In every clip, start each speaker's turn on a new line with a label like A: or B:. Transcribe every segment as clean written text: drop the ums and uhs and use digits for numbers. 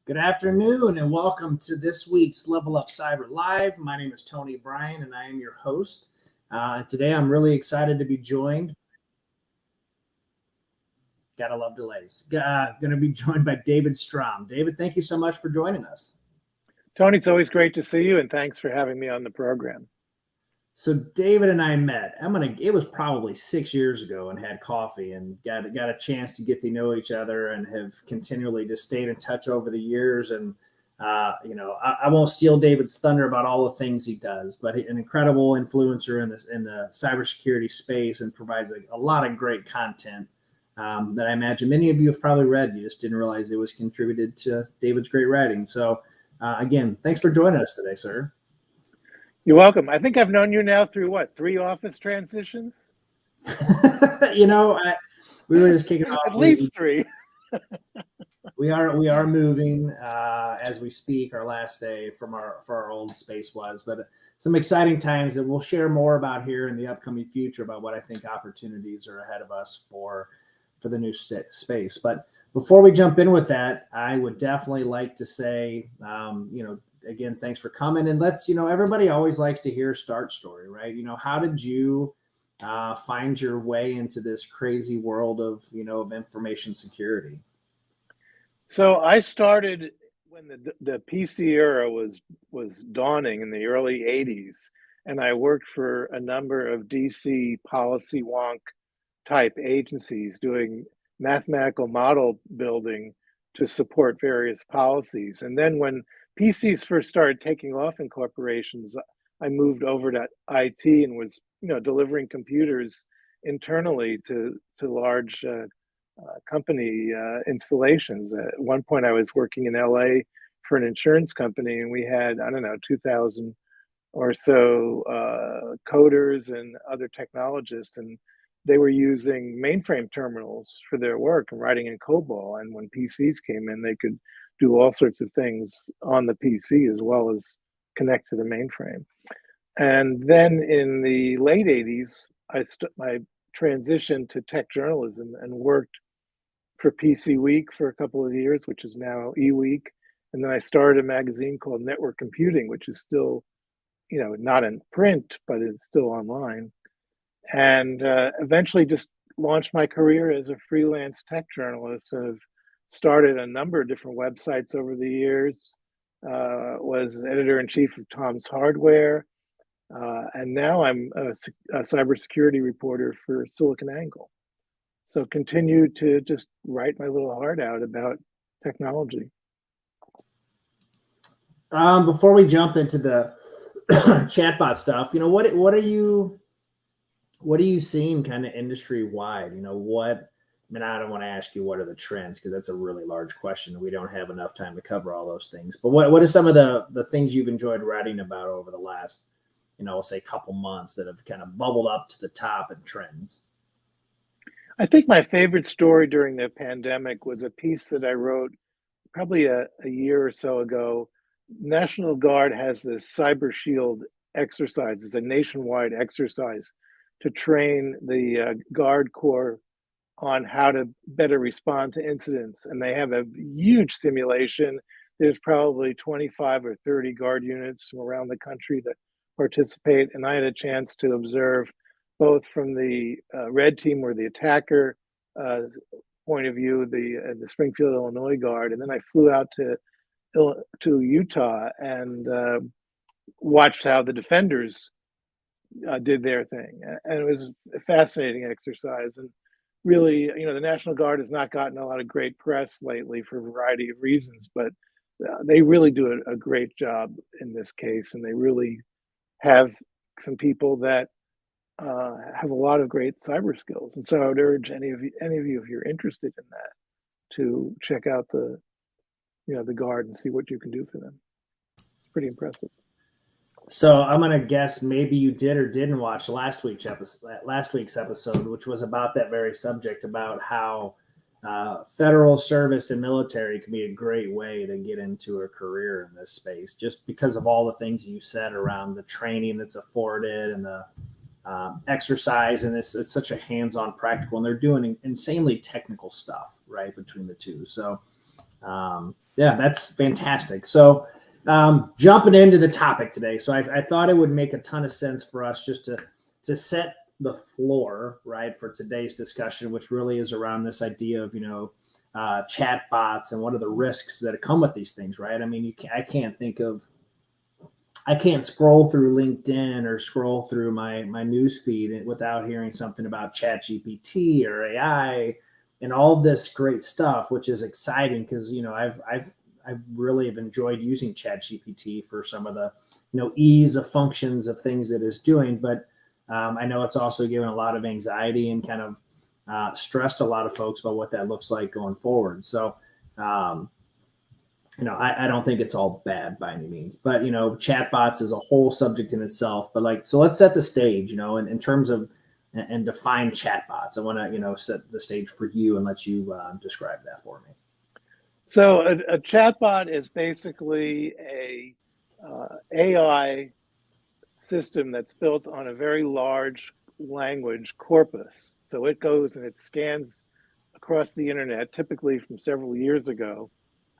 A: Good afternoon and welcome to this week's Level Up Cyber Live. My name is Tony Bryan and I am your host. Today I'm really excited to be joined. Gotta love delays. Going to be joined by David Strom. David, thank you so much for joining us.
B: Tony, it's always great to see you and thanks for having me on the program.
A: So David and I met. It was probably 6 years ago, and had coffee and got a chance to get to know each other, and have continually just stayed in touch over the years. And I won't steal David's thunder about all the things he does, but an incredible influencer in the cybersecurity space, and provides a lot of great content that I imagine many of you have probably read. You just didn't realize it was contributed to David's great writing. So again, thanks for joining us today, sir.
B: You're welcome. I think I've known you now through 3 office transitions?
A: We were just kicking off.
B: At least 3.
A: We are moving as we speak. Our last day for our old space was, but some exciting times that we'll share more about here in the upcoming future, about what I think opportunities are ahead of us for the new space. But before we jump in with that, I would definitely like to say, again, thanks for coming. And everybody always likes to hear a start story, right? How did you find your way into this crazy world of information security?
B: So I started when the PC era was dawning in the early 80s, and I worked for a number of DC policy wonk type agencies doing mathematical model building to support various policies. And then when PCs first started taking off in corporations, I moved over to IT and was, delivering computers internally to large company installations. At one point, I was working in LA for an insurance company, and we had, 2,000 or so coders and other technologists, and they were using mainframe terminals for their work and writing in COBOL. And when PCs came in, they could do all sorts of things on the PC as well as connect to the mainframe. And then in the late 80s, I transitioned to tech journalism and worked for PC Week for a couple of years, which is now eWeek. And then I started a magazine called Network Computing, which is still, not in print, but it's still online. And eventually just launched my career as a freelance tech journalist. And have started a number of different websites over the years. Was editor-in-chief of Tom's Hardware. And now I'm a cybersecurity reporter for SiliconANGLE. So continue to just write my little heart out about technology.
A: Before we jump into the chatbot stuff, what are you seeing kind of industry wide? I don't want to ask you what are the trends, because that's a really large question. We don't have enough time to cover all those things. But what are some of the things you've enjoyed writing about over the last, we'll say couple months, that have kind of bubbled up to the top in trends?
B: I think my favorite story during the pandemic was a piece that I wrote probably a year or so ago. National Guard has this Cyber Shield exercise. It's a nationwide exercise to train the Guard Corps on how to better respond to incidents. And they have a huge simulation. There's probably 25 or 30 Guard units from around the country that participate. And I had a chance to observe both from the red team, or the attacker point of view, the Springfield, Illinois Guard. And then I flew out to Utah and watched how the defenders did their thing. And it was a fascinating exercise. And really, the National Guard has not gotten a lot of great press lately for a variety of reasons, but they really do a great job in this case. And they really have some people that have a lot of great cyber skills. And so I would urge any of you, if you're interested in that, to check out the Guard and see what you can do for them. It's pretty impressive.
A: So I'm going to guess maybe you did or didn't watch last week's episode, which was about that very subject, about how federal service and military can be a great way to get into a career in this space, just because of all the things you said around the training that's afforded and the exercise. And it's such a hands-on, practical, and they're doing insanely technical stuff right between the two. So Yeah, that's fantastic. So, jumping into the topic today, so I thought it would make a ton of sense for us just to set the floor, right, for today's discussion, which really is around this idea of chat bots and what are the risks that come with these things, right? I mean, I can't scroll through LinkedIn or scroll through my news feed without hearing something about Chat GPT or AI and all this great stuff, which is exciting because I've really have enjoyed using Chat GPT for some of the ease of functions of things that it's doing, but I know it's also given a lot of anxiety and kind of stressed a lot of folks about what that looks like going forward. So um, I don't think it's all bad by any means, but chatbots is a whole subject in itself. But so let's set the stage, in terms of and define chatbots. I want to, set the stage for you and let you describe that for me.
B: So a chatbot is basically a AI system that's built on a very large language corpus. So it goes and it scans across the internet, typically from several years ago,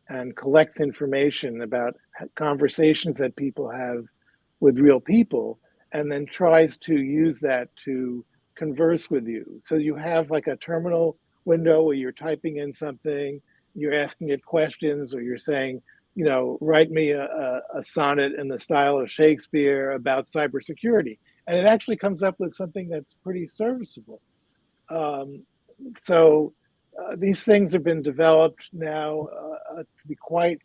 B: and collects information about conversations that people have with real people, and then tries to use that to converse with you. So you have like a terminal window where you're typing in something, you're asking it questions, or you're saying, write me a sonnet in the style of Shakespeare about cybersecurity. And it actually comes up with something that's pretty serviceable. Um, so these things have been developed now to be quite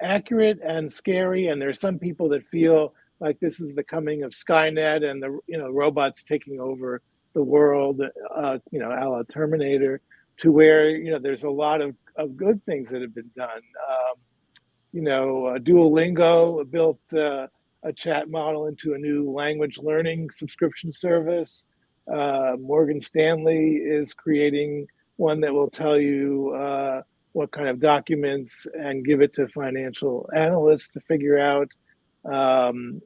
B: accurate and scary. And there's some people that feel like this is the coming of Skynet and the robots taking over the world, a la Terminator, to where there's a lot of good things that have been done. Duolingo built a chat model into a new language learning subscription service. Morgan Stanley is creating one that will tell you what kind of documents and give it to financial analysts to figure out. Um,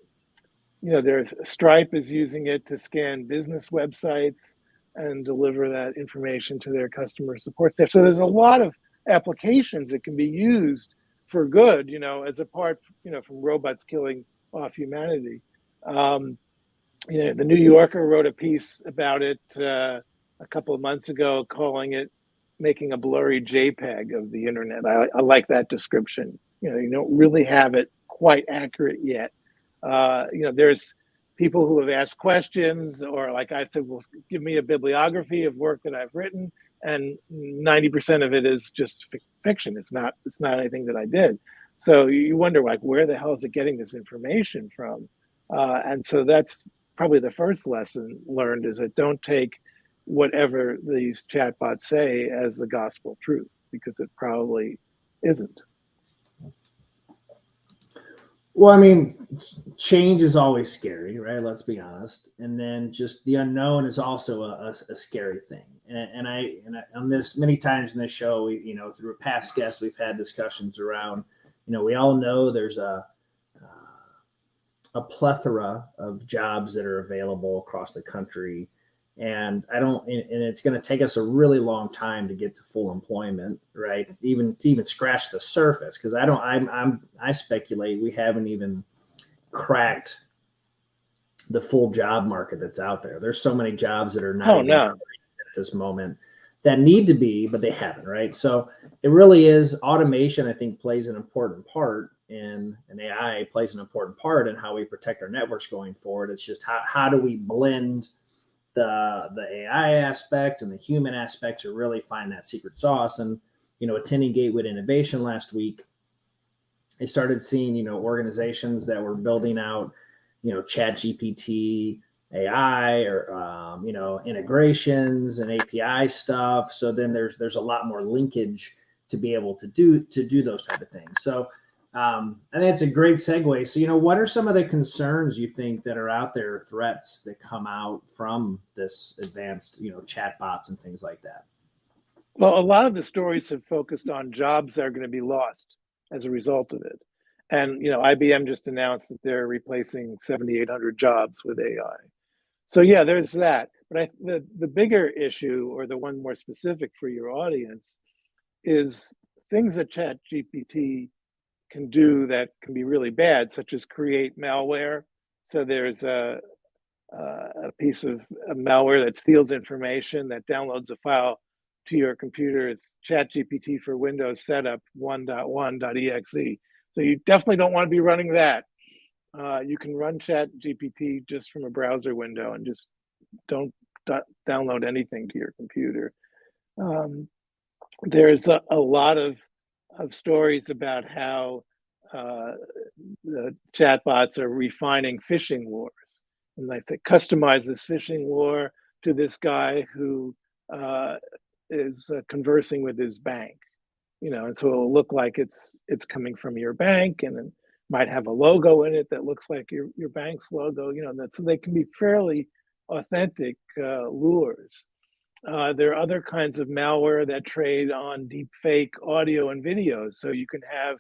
B: there's Stripe is using it to scan business websites and deliver that information to their customer support staff. So there's a lot of applications that can be used for good, as apart, from robots killing off humanity. The New Yorker wrote a piece about it a couple of months ago, calling it making a blurry JPEG of the internet. I like that description. You don't really have it quite accurate yet. There's people who have asked questions, or like I said, well, give me a bibliography of work that I've written, and 90% of it is just fiction. It's not anything that I did. So you wonder, like, where the hell is it getting this information from? And so that's probably the first lesson learned, is that don't take whatever these chatbots say as the gospel truth, because it probably isn't.
A: Well, I mean, change is always scary, right? Let's be honest. And then just the unknown is also a scary thing. On this many times in this show, through past guests, we've had discussions around, we all know there's a plethora of jobs that are available across the country, and it's going to take us a really long time to get to full employment, right? Even to even scratch the surface, because I speculate we haven't even cracked the full job market that's out there. There's so many jobs that are not even at this moment that need to be, but they haven't, right? So it really is automation, I think, plays an important part in, and AI plays an important part in how we protect our networks going forward. It's just how do we blend the AI aspect and the human aspect to really find that secret sauce. And attending Gateway Innovation last week, I started seeing organizations that were building out Chat GPT AI, or integrations and API stuff. So then there's a lot more linkage to be able to do those type of things. So I think it's a great segue. So, what are some of the concerns you think that are out there, threats that come out from this advanced, chatbots and things like that?
B: Well, a lot of the stories have focused on jobs that are going to be lost as a result of it. And, IBM just announced that they're replacing 7,800 jobs with AI. So yeah, there's that. But the bigger issue, or the one more specific for your audience, is things that ChatGPT can do that can be really bad, such as create malware. So there's a piece of malware that steals information, that downloads a file to your computer. It's ChatGPT for Windows Setup 1.1.exe. So you definitely don't want to be running that. You can run ChatGPT just from a browser window and just don't download anything to your computer. There's a lot of stories about how the chatbots are refining phishing wars. And like they customize this phishing war to this guy who is conversing with his bank, and so it'll look like it's coming from your bank, and it might have a logo in it that looks like your bank's logo, so they can be fairly authentic lures. There are other kinds of malware that trade on deep fake audio and videos. So you can have,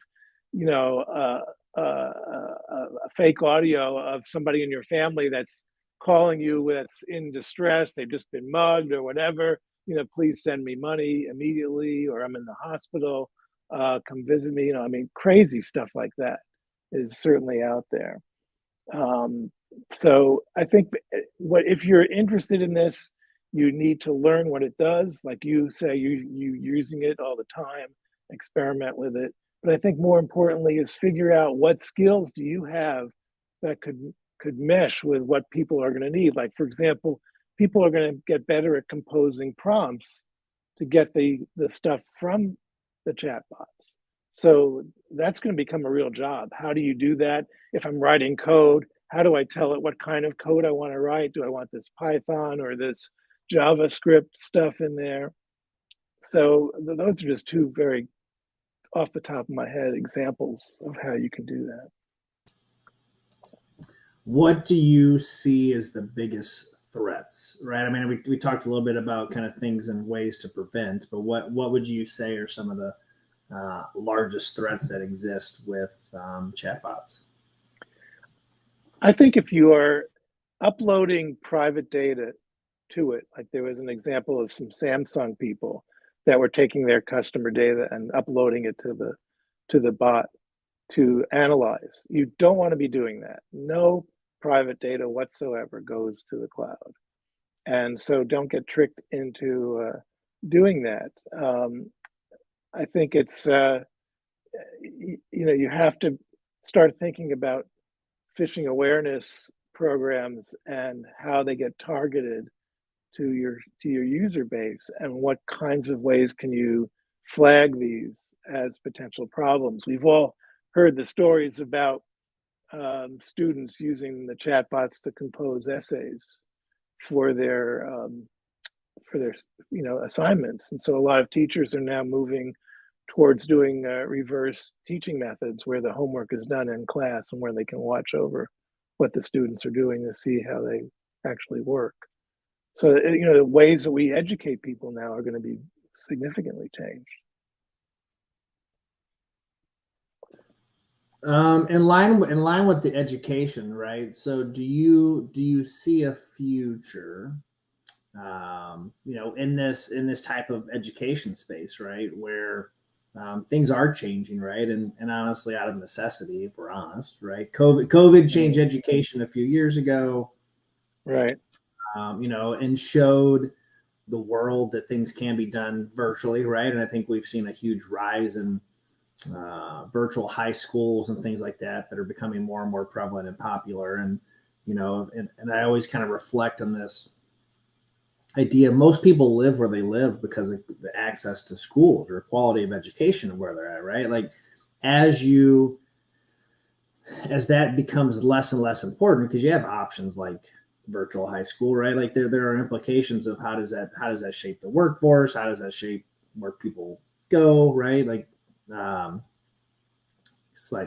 B: a fake audio of somebody in your family that's calling you that's in distress. They've just been mugged or whatever. Please send me money immediately, or I'm in the hospital. Come visit me. Crazy stuff like that is certainly out there. So I think if you're interested in this, you need to learn what it does. Like you say, you using it all the time, experiment with it. But I think more importantly is figure out what skills do you have that could mesh with what people are going to need. Like, for example, people are going to get better at composing prompts to get the stuff from the chatbots. So that's going to become a real job. How do you do that? If I'm writing code, how do I tell it what kind of code I want to write? Do I want this Python or this JavaScript stuff in there? So those are just two very off the top of my head examples of how you can do that.
A: What do you see as the biggest threats, right? I mean, we talked a little bit about kind of things and ways to prevent, but what would you say are some of the largest threats that exist with chatbots?
B: I think if you are uploading private data to it, like there was an example of some Samsung people that were taking their customer data and uploading it to the bot to analyze. You don't want to be doing that. No private data whatsoever goes to the cloud. And so don't get tricked into doing that. I think it's, you have to start thinking about phishing awareness programs and how they get targeted to your user base, and what kinds of ways can you flag these as potential problems. We've all heard the stories about students using the chatbots to compose essays for their assignments, and so a lot of teachers are now moving towards doing reverse teaching methods where the homework is done in class and where they can watch over what the students are doing to see how they actually work. So, the ways that we educate people now are going to be significantly changed.
A: In line with the education, right? So do you see a future, in this type of education space, right, where things are changing, right, and honestly, out of necessity, if we're honest, right? COVID changed education a few years ago,
B: right?
A: And showed the world that things can be done virtually, right? And I think we've seen a huge rise in virtual high schools and things like that are becoming more and more prevalent and popular. And and I always kind of reflect on this idea. Most people live where they live because of the access to schools or quality of education and where they're at, right? Like as that becomes less and less important, because you have options like virtual high school, right? Like there are implications of how does that shape the workforce? How does that shape where people go, right? Like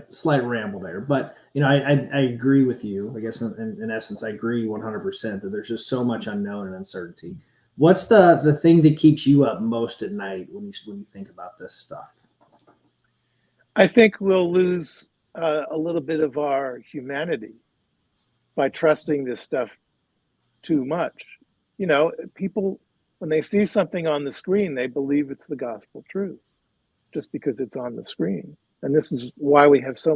A: slight ramble there, but I agree with you. I guess in essence, I agree 100% that there's just so much unknown and uncertainty. What's the thing that keeps you up most at night when you think about this stuff?
B: I think we'll lose a little bit of our humanity by trusting this stuff too much. People, when they see something on the screen, they believe it's the gospel truth. just because it's on the screen. And this is why we have so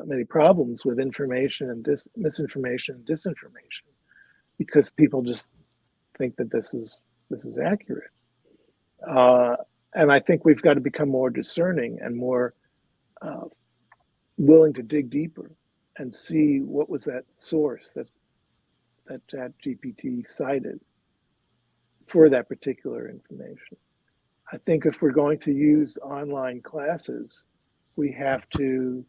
B: many problems with information and misinformation and disinformation, because people just think that this is accurate. And I think we've got to become more discerning and more willing to dig deeper and see what was that source that ChatGPT cited for that particular information. I think if we're going to use online classes, we have to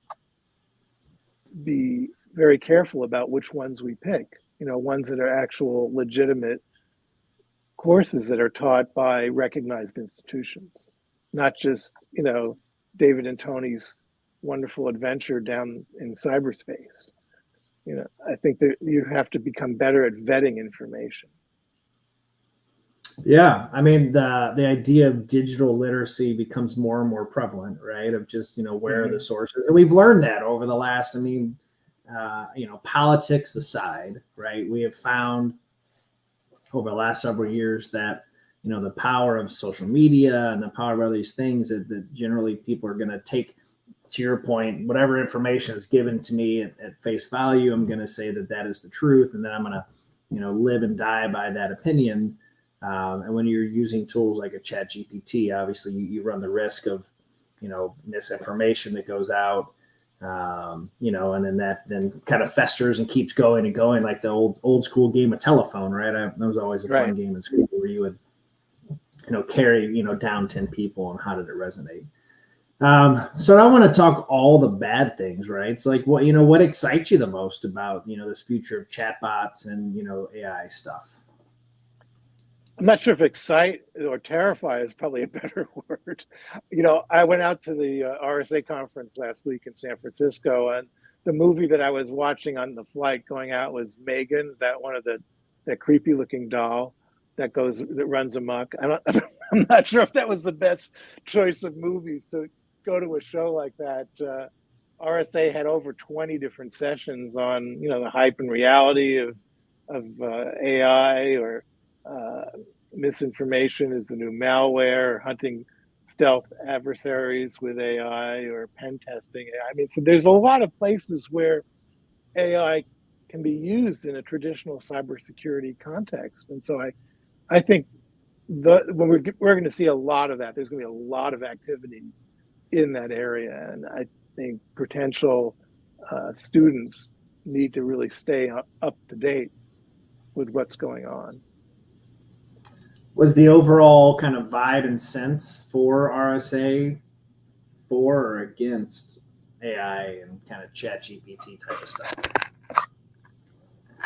B: be very careful about which ones we pick, ones that are actual legitimate courses that are taught by recognized institutions, not just, David and Tony's wonderful adventure down in cyberspace. I think that you have to become better at vetting information.
A: Yeah, I mean the idea of digital literacy becomes more and more prevalent, right? Of just where are the sources, and we've learned that over the last. I mean, politics aside, right? We have found over the last several years that the power of social media and the power of all these things that generally people are going to take, to your point, whatever information is given to me at face value, I'm going to say that is the truth, and then I'm going to live and die by that opinion. And when you're using tools like a Chat GPT, obviously you run the risk of, misinformation that goes out, and then that kind of festers and keeps going and going, like the old school game of telephone, right? That was always a fun game in school where you would, carry, down 10 people, and how did it resonate? So I want to talk all the bad things, right? It's like what excites you the most about, this future of chatbots and, AI stuff?
B: I'm not sure if excite or terrify is probably a better word. I went out to the RSA conference last week in San Francisco, and the movie that I was watching on the flight going out was Megan, that one of that creepy looking doll that runs amok. I'm not sure if that was the best choice of movies to go to a show like that. RSA had over 20 different sessions on, the hype and reality of AI, or misinformation is the new malware, hunting stealth adversaries with AI, or pen testing. I mean, so there's a lot of places where AI can be used in a traditional cybersecurity context. And so I think when we're going to see a lot of that. There's going to be a lot of activity in that area. And I think potential students need to really stay up to date with what's going on.
A: Was the overall kind of vibe and sense for RSA for or against AI and kind of Chat GPT type of stuff?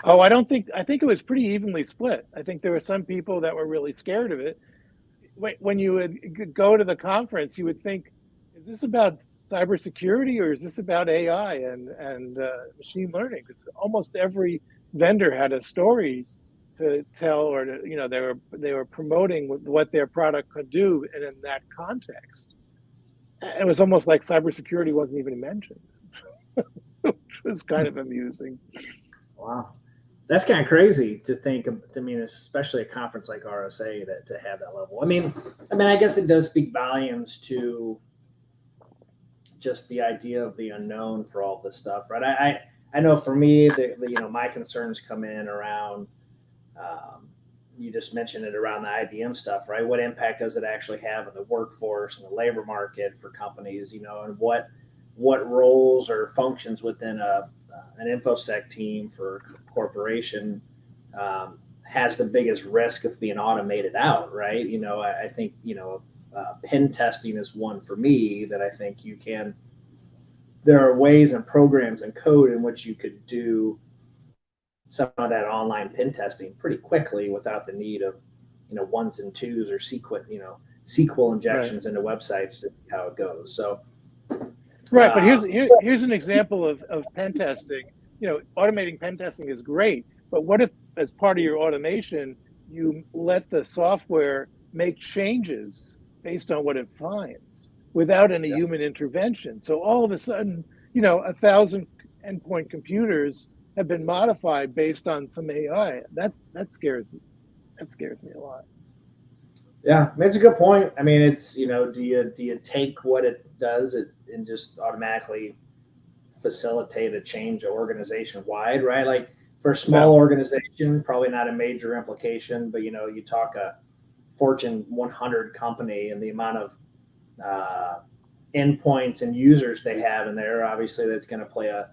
B: Oh, I think it was pretty evenly split. I think there were some people that were really scared of it. When you would go to the conference, you would think, is this about cybersecurity or is this about AI and machine learning? Because almost every vendor had a story to tell, or they were promoting what their product could do, and in that context, it was almost like cybersecurity wasn't even mentioned, which was kind of amusing.
A: Wow, that's kind of crazy to think. I mean, especially a conference like RSA to have that level. I mean, I guess it does speak volumes to just the idea of the unknown for all this stuff, right? I know for me, my concerns come in around. You just mentioned it around the IBM stuff, right? What impact does it actually have on the workforce and the labor market for companies, and what roles or functions within an InfoSec team for a corporation has the biggest risk of being automated out, right? I think, pen testing is one for me that I think there are ways and programs and code in which you could do some of that online pen testing pretty quickly without the need of, ones and twos or SQL injections into websites to see how it goes. So,
B: right. But here's an example of pen testing. Automating pen testing is great, but what if, as part of your automation, you let the software make changes based on what it finds without any human intervention? So all of a sudden, 1,000 endpoint computers have been modified based on some AI. That scares me a lot.
A: Yeah, I mean, it's a good point. I mean, it's, do you take what it does and just automatically facilitate a change organization wide, right? Like for a small
B: No.
A: organization, probably not a major implication, but you talk a Fortune 100 company and the amount of uh, endpoints and users they have in there, obviously that's going to play a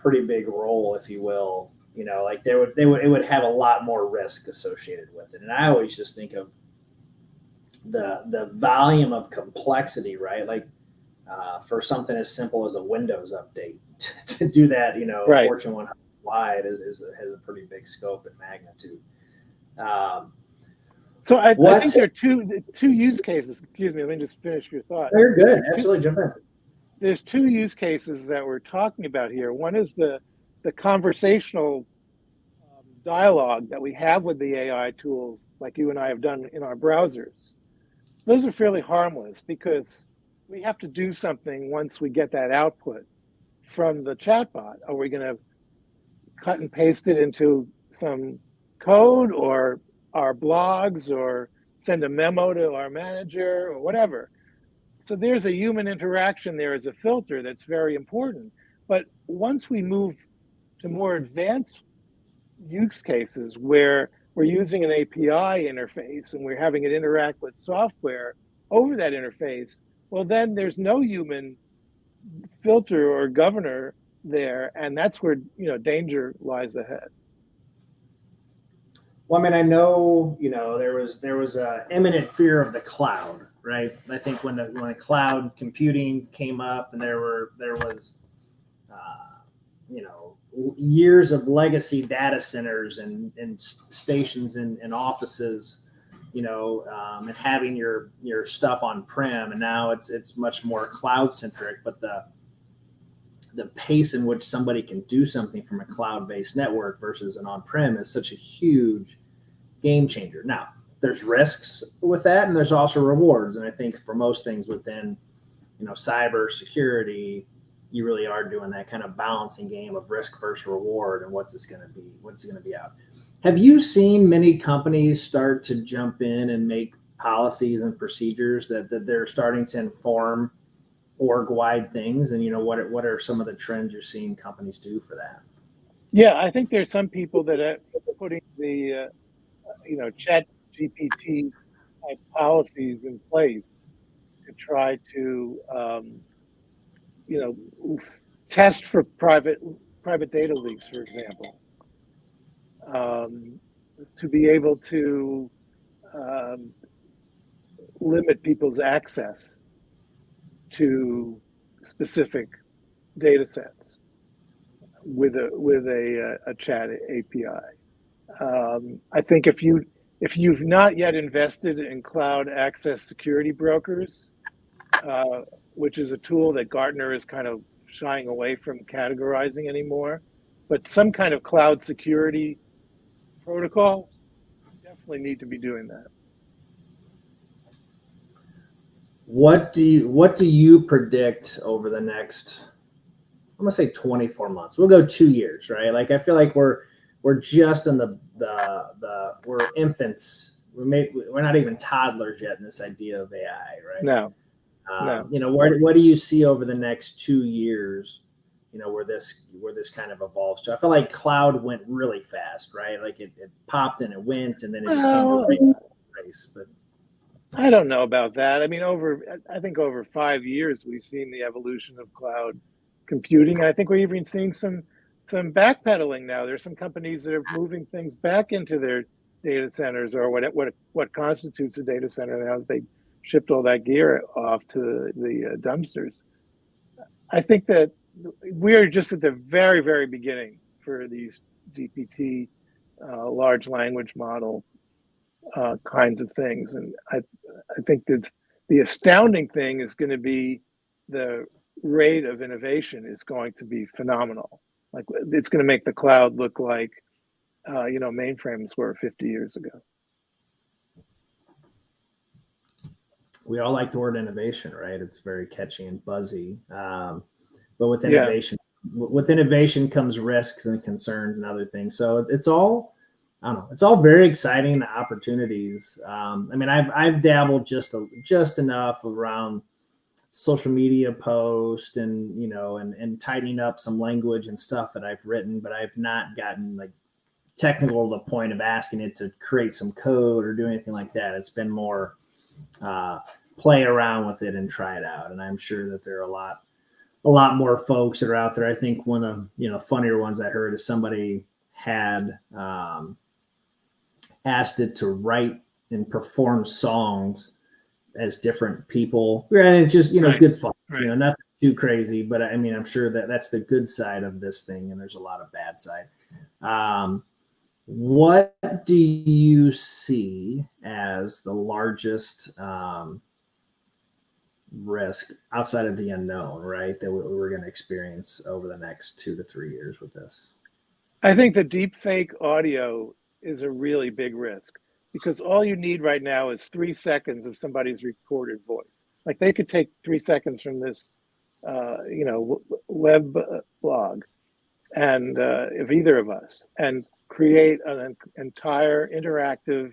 A: pretty big role, if you will. Like it would have a lot more risk associated with it. And I always just think of the volume of complexity, right? Like for something as simple as a Windows update to do that,
B: Right.
A: Fortune 100 wide has a pretty big scope and magnitude. Um,
B: So I think
A: what's
B: there are two use cases. Excuse me, let me just finish your thought.
A: They're good.
B: There are two
A: Absolutely, jump in.
B: there's two use cases that we're talking about here. One is the conversational dialogue that we have with the AI tools, like you and I have done in our browsers. Those are fairly harmless because we have to do something once we get that output from the chatbot. Are we going to cut and paste it into some code or our blogs or send a memo to our manager or whatever? So there's a human interaction there as a filter that's very important. But once we move to more advanced use cases where we're using an API interface and we're having it interact with software over that interface, well, then there's no human filter or governor there, and that's where danger lies ahead.
A: Well, I mean, I know there was a imminent fear of the cloud, right? I think when the cloud computing came up, and there was years of legacy data centers and stations and offices, and having your stuff on prem, and now it's much more cloud centric. But the pace in which somebody can do something from a cloud based network versus an on prem is such a huge game changer. Now, there's risks with that, and there's also rewards. And I think for most things within cyber security, you really are doing that kind of balancing game of risk versus reward, and what's going to be out. Have you seen many companies start to jump in and make policies and procedures that they're starting to inform org wide things? And what are some of the trends you're seeing companies do for that?
B: Yeah, I think there's some people that are putting the chat GPT type policies in place to try to test for private data leaks, for example, to be able to um, limit people's access to specific data sets with a chat API. I think if you've not yet invested in cloud access security brokers, which is a tool that Gartner is kind of shying away from categorizing anymore, but some kind of cloud security protocol, you definitely need to be doing that.
A: What do you predict over the next, I'm gonna say 24 months? We'll go 2 years, right? Like I feel like we're just in we're infants. We're not even toddlers yet in this idea of AI, right?
B: No, no.
A: What do you see over the next 2 years? Where this kind of evolves to. I feel like cloud went really fast, right? Like it popped and it went, and then it became a
B: Well,
A: race. But
B: I don't know about that. I mean, I think over 5 years, we've seen the evolution of cloud computing. And I think we're even seeing some backpedaling now. There's some companies that are moving things back into their data centers, or what constitutes a data center now that they shipped all that gear off to the dumpsters. I think that we're just at the very, very beginning for these GPT, large language model kinds of things. And I think that the astounding thing is going to be the rate of innovation is going to be phenomenal. Like it's going to make the cloud look like mainframes were 50 years ago.
A: we all like the word innovation, right? It's very catchy and buzzy. But
B: Yeah.
A: with innovation comes risks and concerns and other things. So it's all I don't know. It's all very exciting opportunities. I mean, I've dabbled just enough around social media post and and tightening up some language and stuff that I've written, but I've not gotten like technical to the point of asking it to create some code or do anything like that. It's been more play around with it and try it out. And I'm sure that there are a lot more folks that are out there. I think one of funnier ones I heard is somebody had asked it to write and perform songs as different people. And it's just
B: Right.
A: good fun.
B: Right.
A: Nothing too crazy, but I mean, I'm sure that that's the good side of this thing, and there's a lot of bad side. What do you see as the largest risk outside of the unknown, right, that we're going to experience over the next 2 to 3 years with this?
B: I think the deep fake audio is a really big risk because all you need right now is 3 seconds of somebody's recorded voice. Like they could take 3 seconds from this, web blog, and if either of us, and create an entire interactive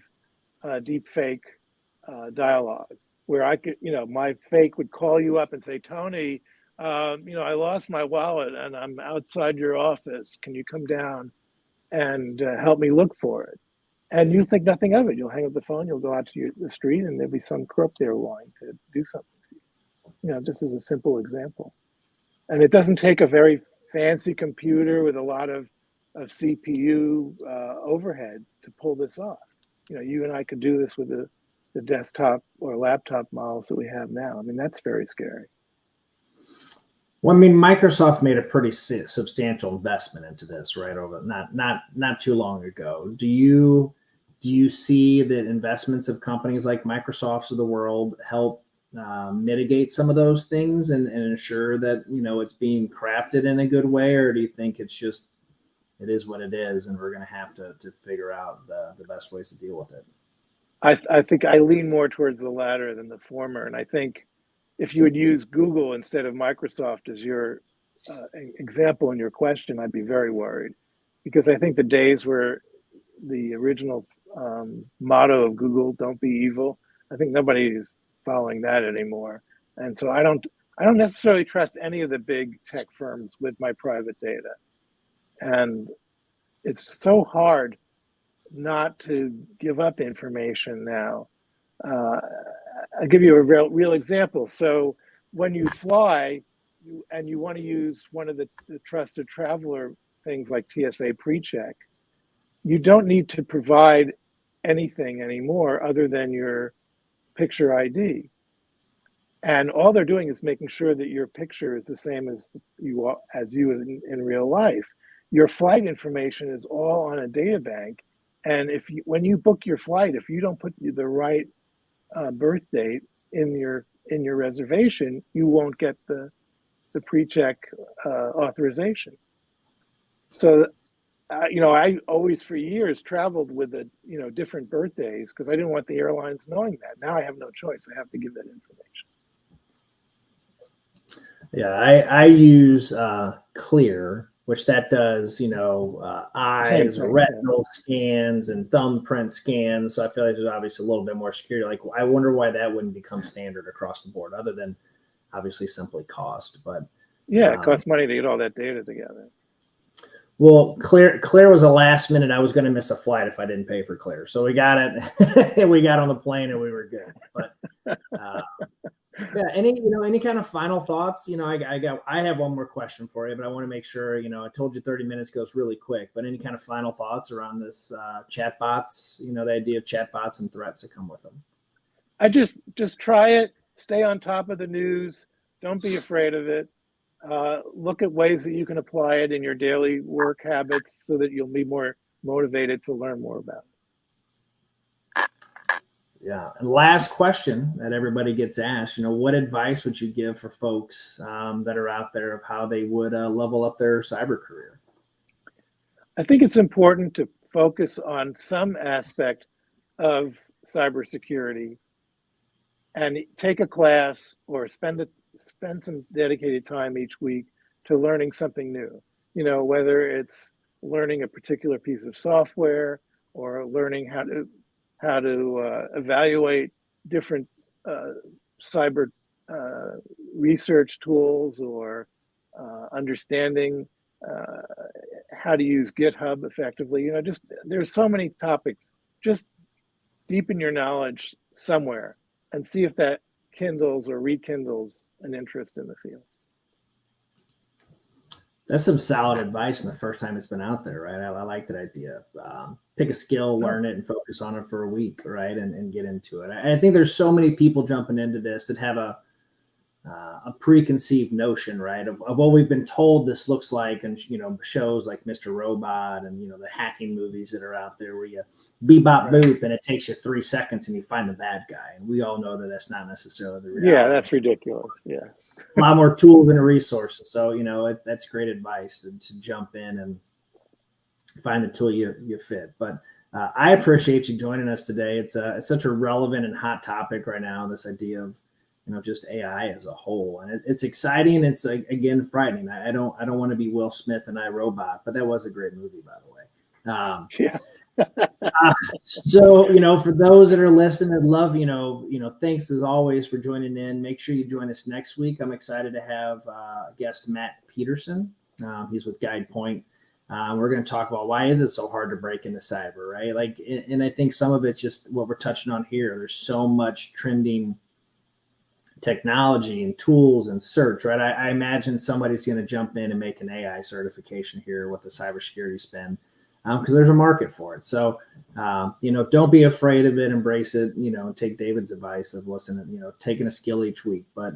B: deep fake dialogue where I could, my fake would call you up and say, Tony, I lost my wallet and I'm outside your office. Can you come down and help me look for it? And you think nothing of it. You'll hang up the phone, you'll go out to the street, and there'll be some crook there wanting to do something to you. Just as a simple example. And it doesn't take a very fancy computer with a lot of CPU overhead to pull this off. You and I could do this with the desktop or laptop models that we have now. I mean, that's very scary.
A: Well, I mean, Microsoft made a pretty substantial investment into this, right? Over not too long ago. Do you see that investments of companies like Microsoft's of the world help mitigate some of those things and ensure that it's being crafted in a good way, or do you think it is what it is, and we're going to have to figure out the best ways to deal with it?
B: I think I lean more towards the latter than the former, and I think if you would use Google instead of Microsoft as your example in your question, I'd be very worried, because I think the days where the original motto of Google, "Don't be evil," I think nobody is following that anymore. And so I don't necessarily trust any of the big tech firms with my private data. And it's so hard not to give up information now. I'll give you a real example. So when you fly and you want to use one of the trusted traveler things like TSA PreCheck, you don't need to provide anything anymore other than your picture ID. And all they're doing is making sure that your picture is the same as you in real life. Your flight information is all on a data bank. And when you book your flight, if you don't put the right birth date in your reservation, you won't get the PreCheck authorization. So I always for years traveled with different birthdays because I didn't want the airlines knowing that. Now I have no choice. I have to give that information.
A: Yeah, I use Clear, which that does, eyes, retinal scans, and thumbprint scans. So I feel like there's obviously a little bit more security. Like, I wonder why that wouldn't become standard across the board, other than obviously simply cost. But
B: yeah, it costs money to get all that data together.
A: Well, Clear was a last minute. I was going to miss a flight if I didn't pay for Clear, so we got it. And we got on the plane and we were good. But yeah, any kind of final thoughts? I have one more question for you, but I want to make sure. I told you 30 minutes goes really quick, but any kind of final thoughts around this chatbots? The idea of chatbots and threats that come with them.
B: I just try it. Stay on top of the news. Don't be afraid of it. Look at ways that you can apply it in your daily work habits so that you'll be more motivated to learn more about it.
A: Yeah. And last question that everybody gets asked, what advice would you give for folks that are out there of how they would level up their cyber career?
B: I think it's important to focus on some aspect of cybersecurity and take a class or spend some dedicated time each week to learning something new. Whether it's learning a particular piece of software or learning how to evaluate different cyber research tools, or understanding how to use GitHub effectively. Just there's so many topics. Just deepen your knowledge somewhere and see if that kindles or rekindles an interest in the field.
A: That's some solid advice in the first time it's been out there, right? I like that idea. Pick a skill, learn it, and focus on it for a week, right? And get into it. I think there's so many people jumping into this that have a preconceived notion, right, of what we've been told this looks like, and shows like Mr. Robot, and the hacking movies that are out there where you bebop boop and it takes you 3 seconds and you find the bad guy, and we all know that that's not necessarily the reality.
B: Yeah, that's ridiculous. Yeah.
A: A lot more tools and resources. So, that's great advice to jump in and find the tool you fit. But I appreciate you joining us today. It's such a relevant and hot topic right now, this idea of, just AI as a whole. And it's exciting. It's again, frightening. I don't want to be Will Smith and iRobot, but that was a great movie, by the way.
B: Yeah.
A: So, for those that are listening, I'd love, thanks as always for joining in. Make sure you join us next week. I'm excited to have guest Matt Peterson. He's with GuidePoint. We're going to talk about why is it so hard to break into cyber, right? And I think some of it's just what we're touching on here. There's so much trending technology and tools and search, right? I imagine somebody's going to jump in and make an AI certification here with the cybersecurity spend, because there's a market for it. So, don't be afraid of it. Embrace it. Take David's advice of taking a skill each week. But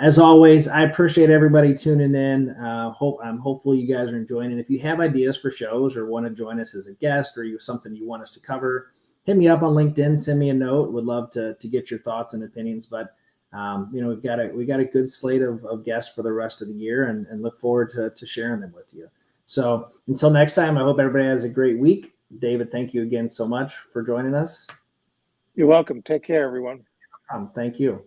A: as always, I appreciate everybody tuning in. Hopefully you guys are enjoying it. If you have ideas for shows or want to join us as a guest, or something you want us to cover, hit me up on LinkedIn. Send me a note. Would love to get your thoughts and opinions. But we've got a good slate of guests for the rest of the year, and look forward to sharing them with you. So until next time, I hope everybody has a great week. David, thank you again so much for joining us.
B: You're welcome. Take care, everyone.
A: Thank you.